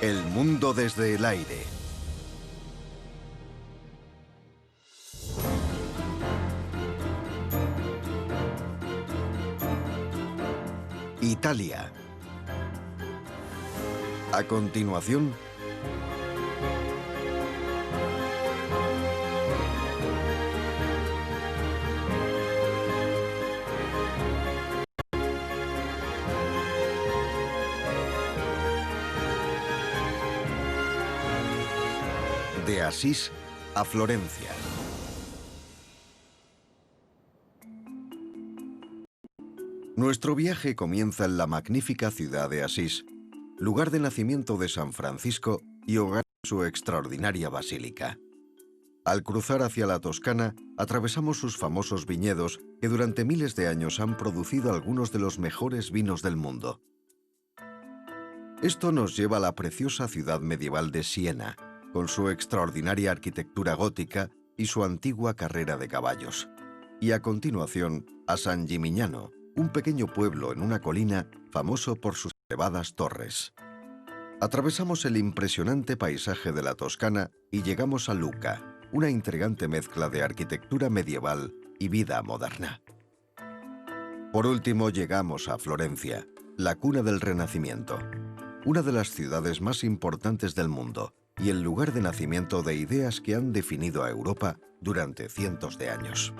El mundo desde el aire. Italia. A continuación, de Asís a Florencia. Nuestro viaje comienza en la magnífica ciudad de Asís, lugar de nacimiento de San Francisco y hogar de su extraordinaria basílica. Al cruzar hacia la Toscana, atravesamos sus famosos viñedos que durante miles de años han producido algunos de los mejores vinos del mundo. Esto nos lleva a la preciosa ciudad medieval de Siena, con su extraordinaria arquitectura gótica y su antigua carrera de caballos. Y a continuación, a San Gimignano, un pequeño pueblo en una colina famoso por sus elevadas torres. Atravesamos el impresionante paisaje de la Toscana y llegamos a Lucca, una intrigante mezcla de arquitectura medieval y vida moderna. Por último, llegamos a Florencia, la cuna del Renacimiento, una de las ciudades más importantes del mundo y el lugar de nacimiento de ideas que han definido a Europa durante cientos de años.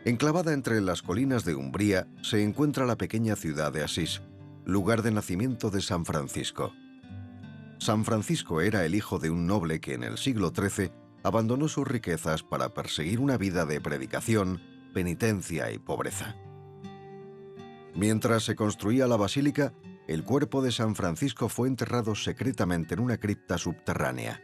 Enclavada entre las colinas de Umbría se encuentra la pequeña ciudad de Asís, lugar de nacimiento de San Francisco. San Francisco era el hijo de un noble que en el siglo XIII abandonó sus riquezas para perseguir una vida de predicación, penitencia y pobreza. Mientras se construía la basílica, el cuerpo de San Francisco fue enterrado secretamente en una cripta subterránea.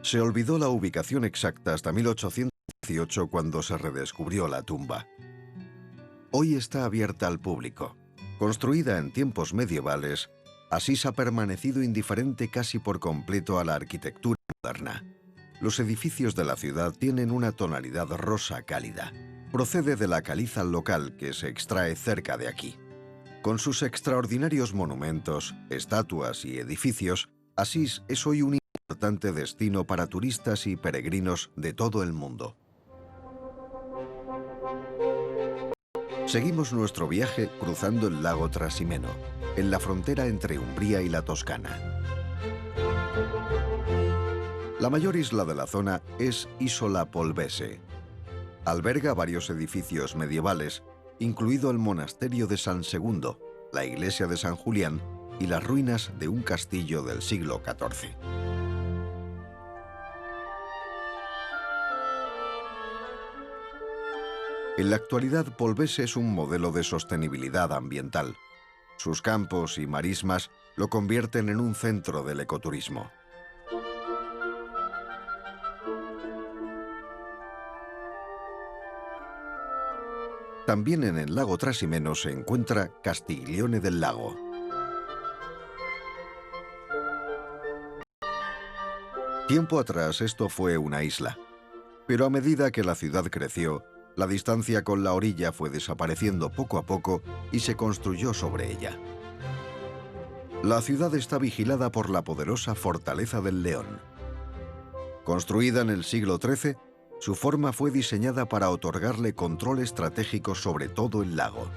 Se olvidó la ubicación exacta hasta 1818, cuando se redescubrió la tumba. Hoy está abierta al público. Construida en tiempos medievales, Asís ha permanecido indiferente casi por completo a la arquitectura moderna. Los edificios de la ciudad tienen una tonalidad rosa cálida. Procede de la caliza local que se extrae cerca de aquí. Con sus extraordinarios monumentos, estatuas y edificios, Asís es hoy un importante destino para turistas y peregrinos de todo el mundo. Seguimos nuestro viaje cruzando el lago Trasimeno, en la frontera entre Umbría y la Toscana. La mayor isla de la zona es Isola Polvese. Alberga varios edificios medievales, incluido el monasterio de San Segundo, la iglesia de San Julián y las ruinas de un castillo del siglo XIV. En la actualidad, Polvese es un modelo de sostenibilidad ambiental. Sus campos y marismas lo convierten en un centro del ecoturismo. También en el lago Trasimeno se encuentra Castiglione del Lago. Tiempo atrás esto fue una isla, pero a medida que la ciudad creció, la distancia con la orilla fue desapareciendo poco a poco y se construyó sobre ella. La ciudad está vigilada por la poderosa Fortaleza del León. Construida en el siglo XIII, su forma fue diseñada para otorgarle control estratégico sobre todo el lago.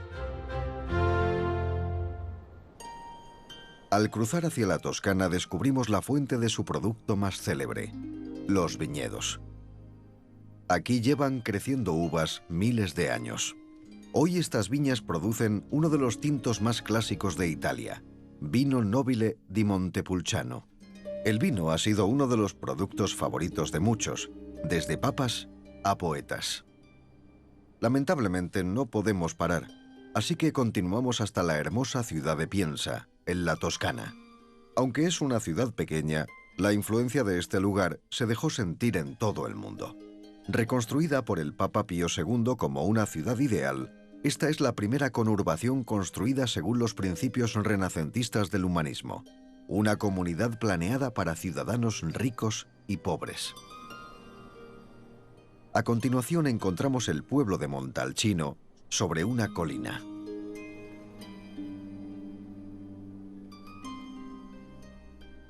Al cruzar hacia la Toscana descubrimos la fuente de su producto más célebre, los viñedos. Aquí llevan creciendo uvas miles de años. Hoy estas viñas producen uno de los tintos más clásicos de Italia, Vino Nobile di Montepulciano. El vino ha sido uno de los productos favoritos de muchos, desde papas a poetas. Lamentablemente no podemos parar, así que continuamos hasta la hermosa ciudad de Pienza, en la Toscana. Aunque es una ciudad pequeña, la influencia de este lugar se dejó sentir en todo el mundo. Reconstruida por el Papa Pío II como una ciudad ideal, esta es la primera conurbación construida según los principios renacentistas del humanismo, una comunidad planeada para ciudadanos ricos y pobres. A continuación encontramos el pueblo de Montalcino sobre una colina.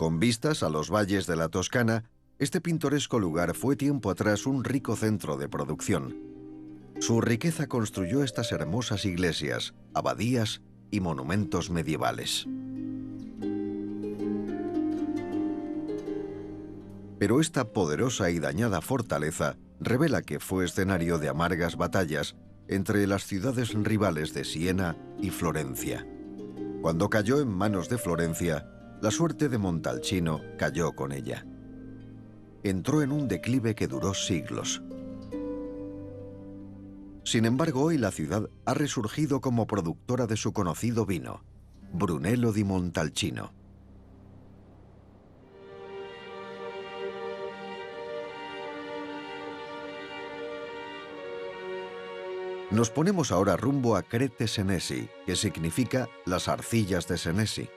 Con vistas a los valles de la Toscana, este pintoresco lugar fue tiempo atrás un rico centro de producción. Su riqueza construyó estas hermosas iglesias, abadías y monumentos medievales. Pero esta poderosa y dañada fortaleza revela que fue escenario de amargas batallas entre las ciudades rivales de Siena y Florencia. Cuando cayó en manos de Florencia, la suerte de Montalcino cayó con ella. Entró en un declive que duró siglos. Sin embargo, hoy la ciudad ha resurgido como productora de su conocido vino, Brunello di Montalcino. Nos ponemos ahora rumbo a Crete Senesi, que significa las arcillas de Senesi.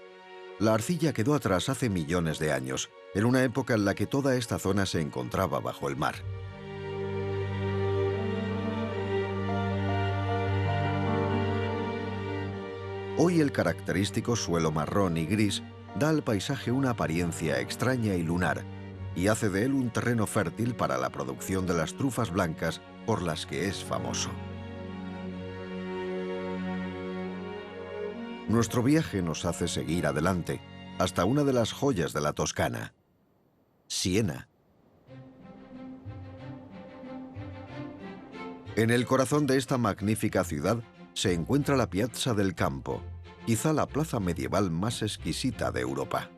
La arcilla quedó atrás hace millones de años, en una época en la que toda esta zona se encontraba bajo el mar. Hoy el característico suelo marrón y gris da al paisaje una apariencia extraña y lunar, y hace de él un terreno fértil para la producción de las trufas blancas por las que es famoso. Nuestro viaje nos hace seguir adelante, hasta una de las joyas de la Toscana, Siena. En el corazón de esta magnífica ciudad se encuentra la Piazza del Campo, quizá la plaza medieval más exquisita de Europa.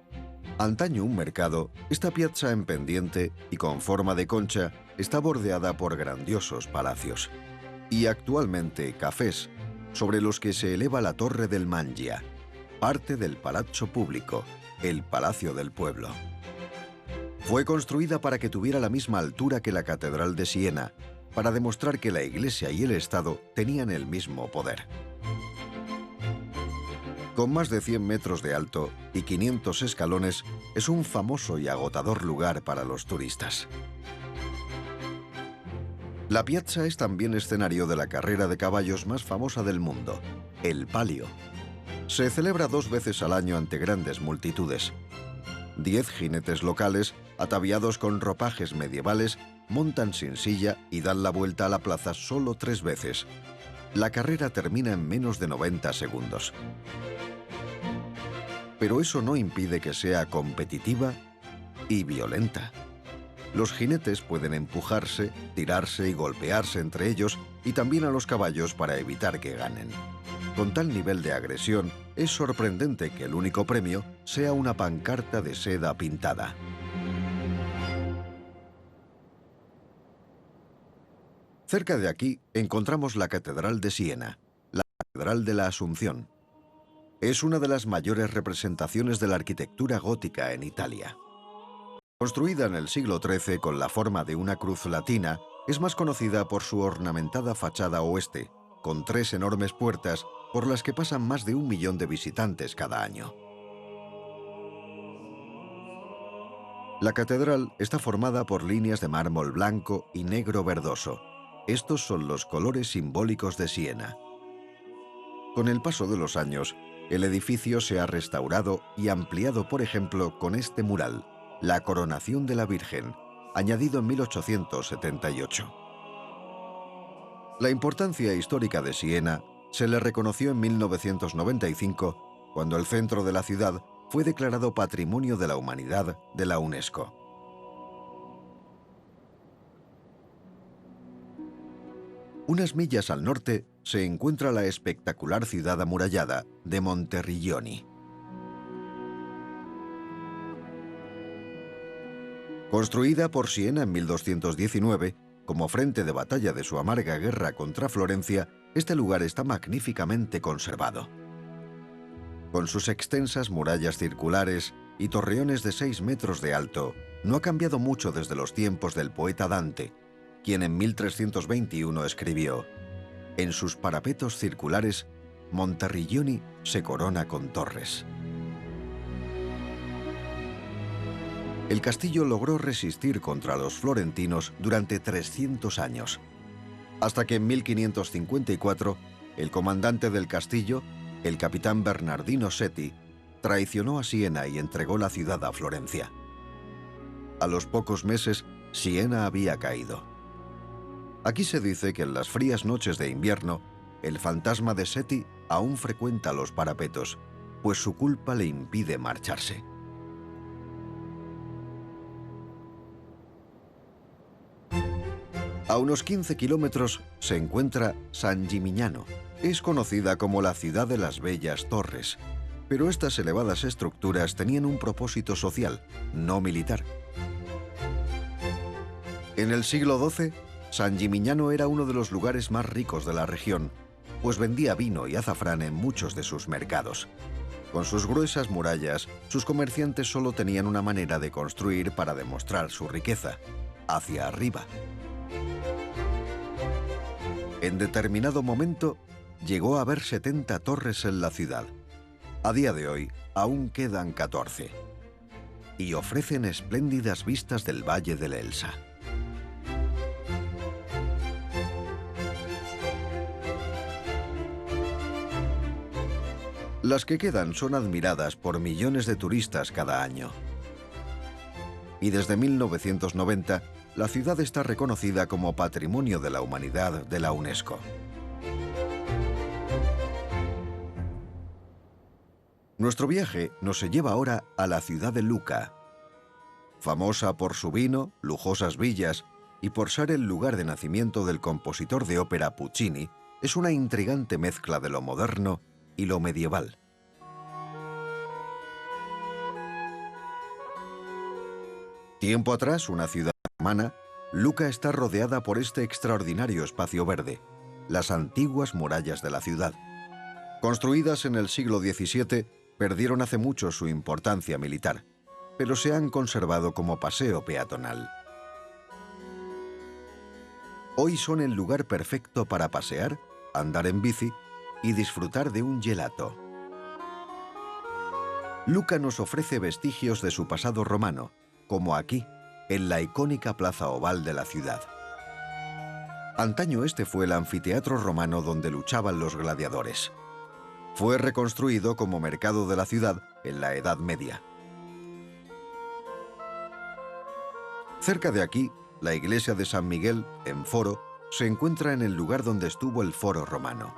Antaño un mercado, esta piazza en pendiente y con forma de concha está bordeada por grandiosos palacios. Y actualmente cafés, sobre los que se eleva la Torre del Mangia, parte del Palazzo Público, el Palacio del Pueblo. Fue construida para que tuviera la misma altura que la Catedral de Siena, para demostrar que la Iglesia y el Estado tenían el mismo poder. Con más de 100 metros de alto y 500 escalones, es un famoso y agotador lugar para los turistas. La piazza es también escenario de la carrera de caballos más famosa del mundo, el Palio. Se celebra 2 veces al año ante grandes multitudes. 10 jinetes locales, ataviados con ropajes medievales, montan sin silla y dan la vuelta a la plaza solo 3 veces. La carrera termina en menos de 90 segundos. Pero eso no impide que sea competitiva y violenta. Los jinetes pueden empujarse, tirarse y golpearse entre ellos y también a los caballos para evitar que ganen. Con tal nivel de agresión, es sorprendente que el único premio sea una pancarta de seda pintada. Cerca de aquí encontramos la Catedral de Siena, la Catedral de la Asunción. Es una de las mayores representaciones de la arquitectura gótica en Italia. Construida en el siglo XIII con la forma de una cruz latina, es más conocida por su ornamentada fachada oeste, con 3 enormes puertas por las que pasan más de 1 millón de visitantes cada año. La catedral está formada por líneas de mármol blanco y negro verdoso. Estos son los colores simbólicos de Siena. Con el paso de los años, el edificio se ha restaurado y ampliado, por ejemplo, con este mural, La Coronación de la Virgen, añadido en 1878. La importancia histórica de Siena se le reconoció en 1995, cuando el centro de la ciudad fue declarado Patrimonio de la Humanidad de la UNESCO. Unas millas al norte se encuentra la espectacular ciudad amurallada de Monteriggioni. Construida por Siena en 1219, como frente de batalla de su amarga guerra contra Florencia, este lugar está magníficamente conservado. Con sus extensas murallas circulares y torreones de 6 metros de alto, no ha cambiado mucho desde los tiempos del poeta Dante, quien en 1321 escribió: «En sus parapetos circulares, Monteriggioni se corona con torres». El castillo logró resistir contra los florentinos durante 300 años, hasta que en 1554 el comandante del castillo, el capitán Bernardino Setti, traicionó a Siena y entregó la ciudad a Florencia. A los pocos meses, Siena había caído. Aquí se dice que en las frías noches de invierno, el fantasma de Seti aún frecuenta los parapetos, pues su culpa le impide marcharse. A unos 15 kilómetros se encuentra San Gimignano. Es conocida como la ciudad de las bellas torres, pero estas elevadas estructuras tenían un propósito social, no militar. En el siglo XII, San Gimignano era uno de los lugares más ricos de la región, pues vendía vino y azafrán en muchos de sus mercados. Con sus gruesas murallas, sus comerciantes solo tenían una manera de construir para demostrar su riqueza: hacia arriba. En determinado momento, llegó a haber 70 torres en la ciudad. A día de hoy, aún quedan 14. Y ofrecen espléndidas vistas del Valle del Elsa. Las que quedan son admiradas por millones de turistas cada año. Y desde 1990, la ciudad está reconocida como Patrimonio de la Humanidad de la UNESCO. Nuestro viaje nos lleva ahora a la ciudad de Lucca. Famosa por su vino, lujosas villas y por ser el lugar de nacimiento del compositor de ópera Puccini, es una intrigante mezcla de lo moderno y lo medieval. Tiempo atrás, una ciudad romana, Lucca está rodeada por este extraordinario espacio verde, las antiguas murallas de la ciudad. Construidas en el siglo XVII, perdieron hace mucho su importancia militar, pero se han conservado como paseo peatonal. Hoy son el lugar perfecto para pasear, andar en bici y disfrutar de un gelato. Lucca nos ofrece vestigios de su pasado romano, como aquí, en la icónica plaza oval de la ciudad. Antaño este fue el anfiteatro romano donde luchaban los gladiadores. Fue reconstruido como mercado de la ciudad en la Edad Media. Cerca de aquí, la iglesia de San Miguel, en Foro, se encuentra en el lugar donde estuvo el Foro romano.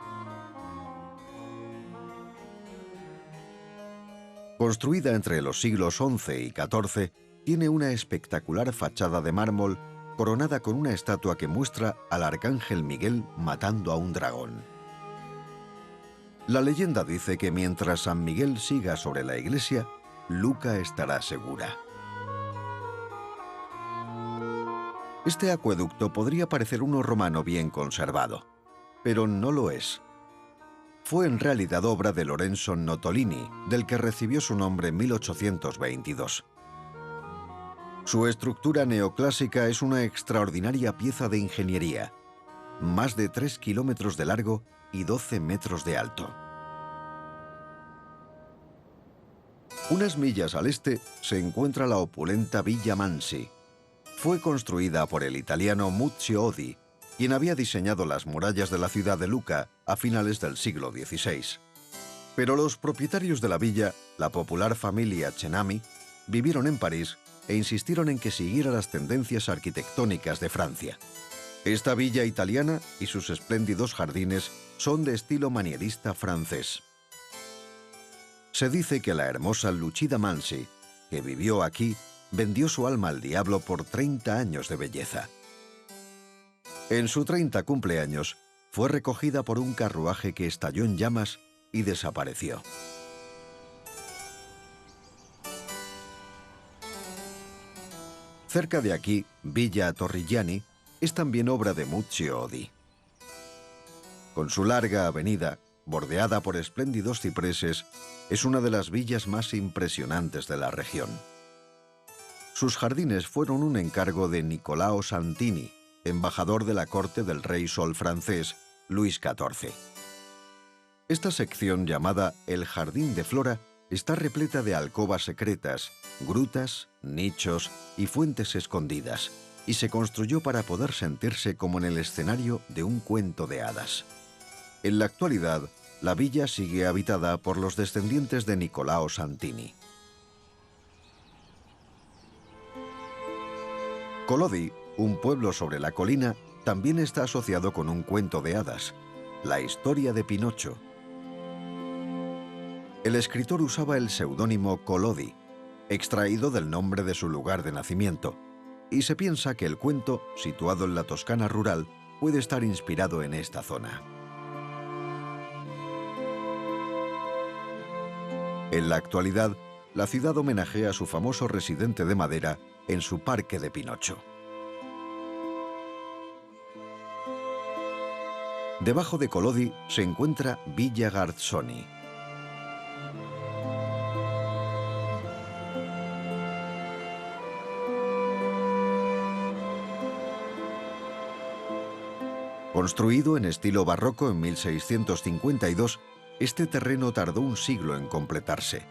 Construida entre los siglos XI y XIV, tiene una espectacular fachada de mármol coronada con una estatua que muestra al arcángel Miguel matando a un dragón. La leyenda dice que mientras San Miguel siga sobre la iglesia, Lucca estará segura. Este acueducto podría parecer uno romano bien conservado, pero no lo es. Fue en realidad obra de Lorenzo Nottolini, del que recibió su nombre en 1822. Su estructura neoclásica es una extraordinaria pieza de ingeniería, más de 3 kilómetros de largo y 12 metros de alto. Unas millas al este se encuentra la opulenta Villa Mansi. Fue construida por el italiano Muzio Odi, quien había diseñado las murallas de la ciudad de Lucca a finales del siglo XVI. Pero los propietarios de la villa, la popular familia Cenami, vivieron en París e insistieron en que siguiera las tendencias arquitectónicas de Francia. Esta villa italiana y sus espléndidos jardines son de estilo manierista francés. Se dice que la hermosa Lucida Mansi, que vivió aquí, vendió su alma al diablo por 30 años de belleza. En su 30 cumpleaños, fue recogida por un carruaje que estalló en llamas y desapareció. Cerca de aquí, Villa Torrigiani es también obra de Muzio Odi. Con su larga avenida, bordeada por espléndidos cipreses, es una de las villas más impresionantes de la región. Sus jardines fueron un encargo de Niccolao Santini, embajador de la corte del rey Sol francés, Luis XIV. Esta sección, llamada el Jardín de Flora, está repleta de alcobas secretas, grutas, nichos y fuentes escondidas, y se construyó para poder sentirse como en el escenario de un cuento de hadas. En la actualidad, La villa sigue habitada por los descendientes de Nicolao Santini. Kolodi, un pueblo sobre la colina, también está asociado con un cuento de hadas, la historia de Pinocho. El escritor usaba el seudónimo Kolodi, extraído del nombre de su lugar de nacimiento, y se piensa que el cuento, situado en la Toscana rural, puede estar inspirado en esta zona. En la actualidad, la ciudad homenajea a su famoso residente de madera en su Parque de Pinocho. Debajo de Kolodi se encuentra Villa Garzoni. Construido en estilo barroco en 1652, este terreno tardó un siglo en completarse.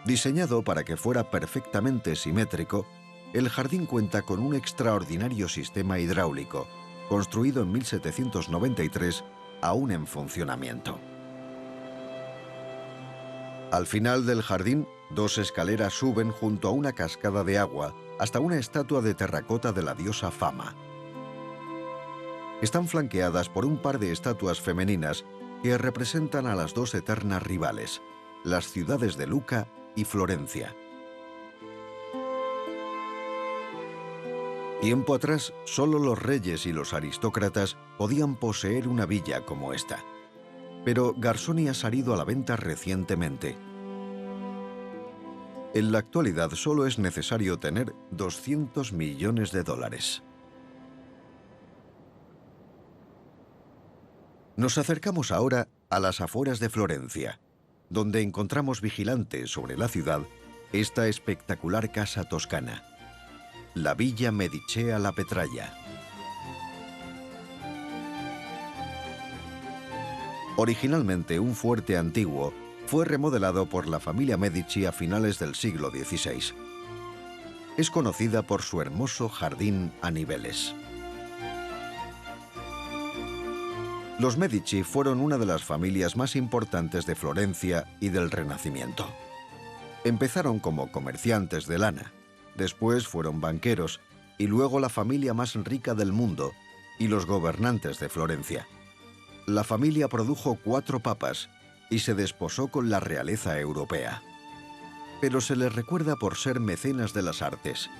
Diseñado para que fuera perfectamente simétrico, el jardín cuenta con un extraordinario sistema hidráulico, construido en 1793, aún en funcionamiento. Al final del jardín, dos escaleras suben junto a una cascada de agua hasta una estatua de terracota de la diosa Fama. Están flanqueadas por un par de estatuas femeninas que representan a las dos eternas rivales, las ciudades de Luca y Florencia. Tiempo atrás, solo los reyes y los aristócratas podían poseer una villa como esta. Pero Garzoni ha salido a la venta recientemente. En la actualidad solo es necesario tener 200 millones de dólares. Nos acercamos ahora a las afueras de Florencia, donde encontramos vigilante sobre la ciudad esta espectacular casa toscana, la Villa Medicea La Petralla. Originalmente un fuerte antiguo, fue remodelado por la familia Medici a finales del siglo XVI. Es conocida por su hermoso jardín a niveles. Los Medici fueron una de las familias más importantes de Florencia y del Renacimiento. Empezaron como comerciantes de lana, después fueron banqueros y luego la familia más rica del mundo y los gobernantes de Florencia. La familia produjo 4 papas y se desposó con la realeza europea. Pero se les recuerda por ser mecenas de las artes.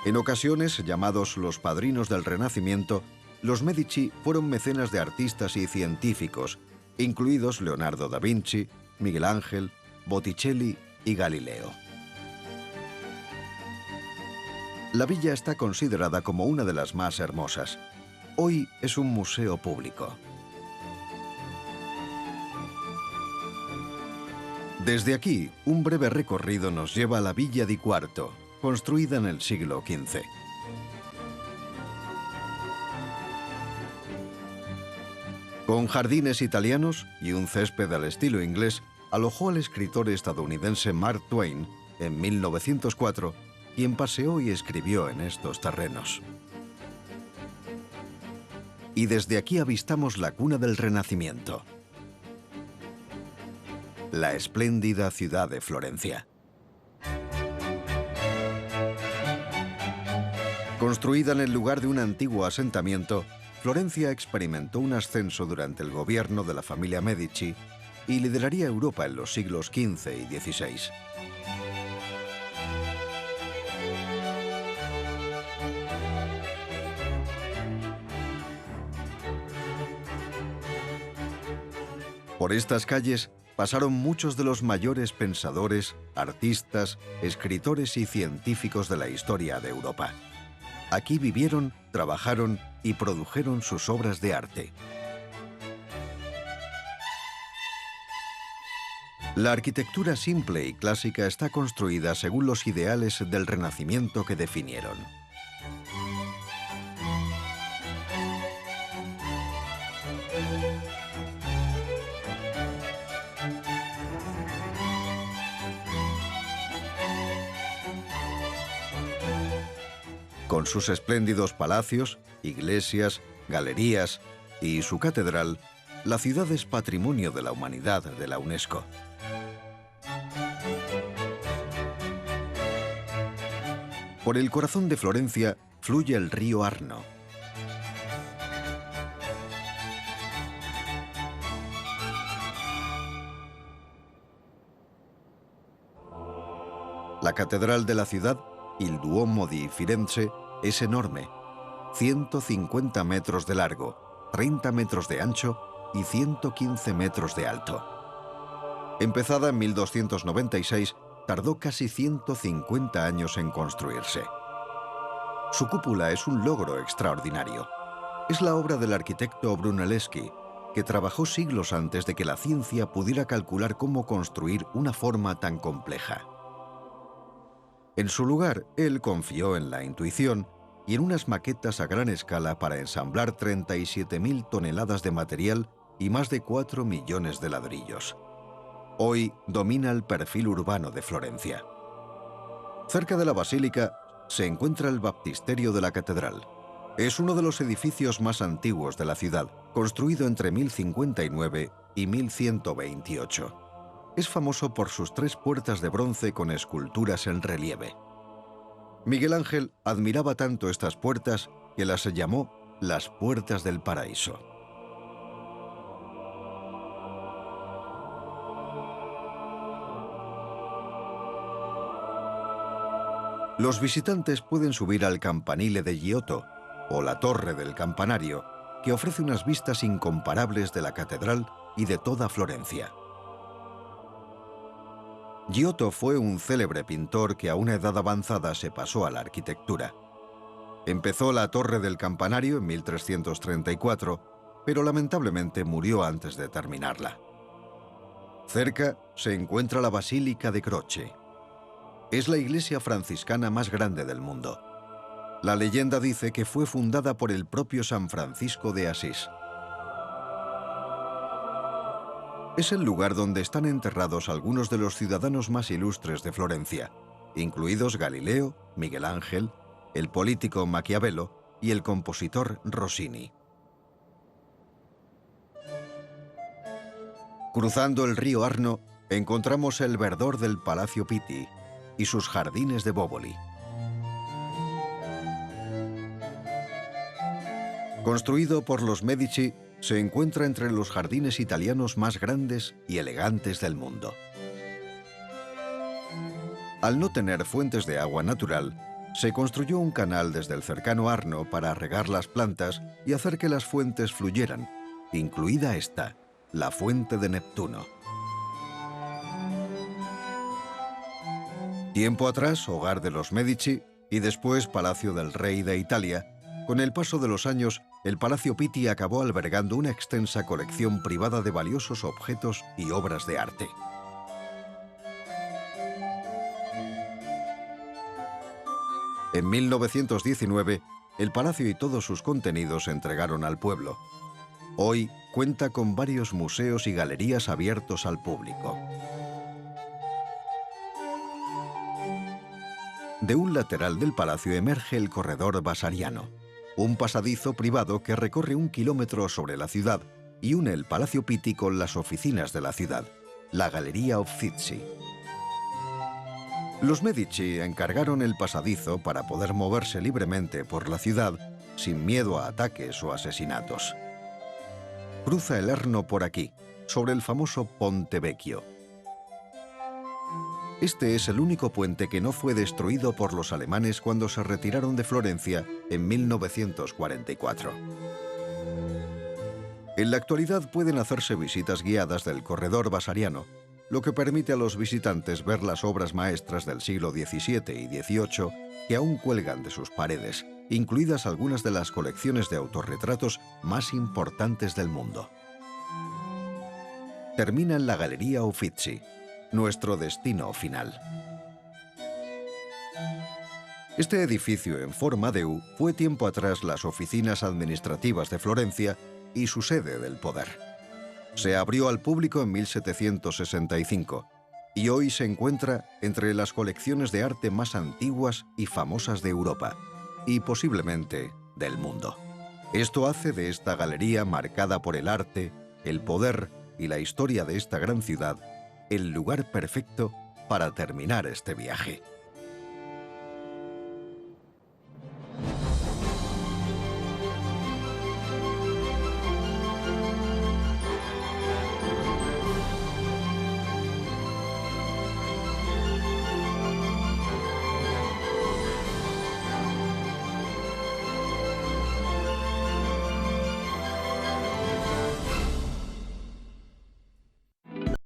En ocasiones, llamados los padrinos del Renacimiento, los Medici fueron mecenas de artistas y científicos, incluidos Leonardo da Vinci, Miguel Ángel, Botticelli y Galileo. La villa está considerada como una de las más hermosas. Hoy es un museo público. Desde aquí, un breve recorrido nos lleva a la Villa di Quarto, construida en el siglo XV. Con jardines italianos y un césped al estilo inglés, alojó al escritor estadounidense Mark Twain en 1904, quien paseó y escribió en estos terrenos. Y desde aquí avistamos la cuna del Renacimiento, la espléndida ciudad de Florencia. Construida en el lugar de un antiguo asentamiento, Florencia experimentó un ascenso durante el gobierno de la familia Medici y lideraría Europa en los siglos XV y XVI. Por estas calles pasaron muchos de los mayores pensadores, artistas, escritores y científicos de la historia de Europa. Aquí vivieron, trabajaron y produjeron sus obras de arte. La arquitectura simple y clásica está construida según los ideales del Renacimiento que definieron. Con sus espléndidos palacios, iglesias, galerías, y su catedral, la ciudad es Patrimonio de la Humanidad de la UNESCO. Por el corazón de Florencia fluye el río Arno. La catedral de la ciudad, il Duomo di Firenze, es enorme, 150 metros de largo, 30 metros de ancho y 115 metros de alto. Empezada en 1296, tardó casi 150 años en construirse. Su cúpula es un logro extraordinario. Es la obra del arquitecto Brunelleschi, que trabajó siglos antes de que la ciencia pudiera calcular cómo construir una forma tan compleja. En su lugar, él confió en la intuición y en unas maquetas a gran escala para ensamblar 37.000 toneladas de material y más de 4 millones de ladrillos. Hoy domina el perfil urbano de Florencia. Cerca de la basílica se encuentra el baptisterio de la catedral. Es uno de los edificios más antiguos de la ciudad, construido entre 1059 y 1128. Es famoso por sus 3 puertas de bronce con esculturas en relieve. Miguel Ángel admiraba tanto estas puertas que las llamó las puertas del paraíso. Los visitantes pueden subir al campanile de Giotto o la torre del campanario, que ofrece unas vistas incomparables de la catedral y de toda Florencia. Giotto fue un célebre pintor que a una edad avanzada se pasó a la arquitectura. Empezó la torre del campanario en 1334, pero lamentablemente murió antes de terminarla. Cerca se encuentra la Basílica de Croce. Es la iglesia franciscana más grande del mundo. La leyenda dice que fue fundada por el propio San Francisco de Asís. Es el lugar donde están enterrados algunos de los ciudadanos más ilustres de Florencia, incluidos Galileo, Miguel Ángel, el político Maquiavelo y el compositor Rossini. Cruzando el río Arno, encontramos el verdor del Palacio Pitti y sus jardines de Bóboli. Construido por los Medici, se encuentra entre los jardines italianos más grandes y elegantes del mundo. Al no tener fuentes de agua natural, se construyó un canal desde el cercano Arno para regar las plantas y hacer que las fuentes fluyeran, incluida esta, la fuente de Neptuno. Tiempo atrás, hogar de los Medici y después Palacio del Rey de Italia, con el paso de los años, el Palacio Pitti acabó albergando una extensa colección privada de valiosos objetos y obras de arte. En 1919, el palacio y todos sus contenidos se entregaron al pueblo. Hoy cuenta con varios museos y galerías abiertos al público. De un lateral del palacio emerge el corredor Vasariano, un pasadizo privado que recorre 1 kilómetro sobre la ciudad y une el Palacio Pitti con las oficinas de la ciudad, la Galleria Uffizi. Los Medici encargaron el pasadizo para poder moverse libremente por la ciudad sin miedo a ataques o asesinatos. Cruza el Arno por aquí, sobre el famoso Ponte Vecchio. Este es el único puente que no fue destruido por los alemanes cuando se retiraron de Florencia en 1944. En la actualidad pueden hacerse visitas guiadas del corredor Vasariano, lo que permite a los visitantes ver las obras maestras del siglo XVII y XVIII que aún cuelgan de sus paredes, incluidas algunas de las colecciones de autorretratos más importantes del mundo. Termina en la Galleria Uffizi, nuestro destino final. Este edificio en forma de U fue tiempo atrás las oficinas administrativas de Florencia y su sede del poder. Se abrió al público en 1765 y hoy se encuentra entre las colecciones de arte más antiguas y famosas de Europa y posiblemente del mundo. Esto hace de esta galería marcada por el arte, el poder y la historia de esta gran ciudad el lugar perfecto para terminar este viaje.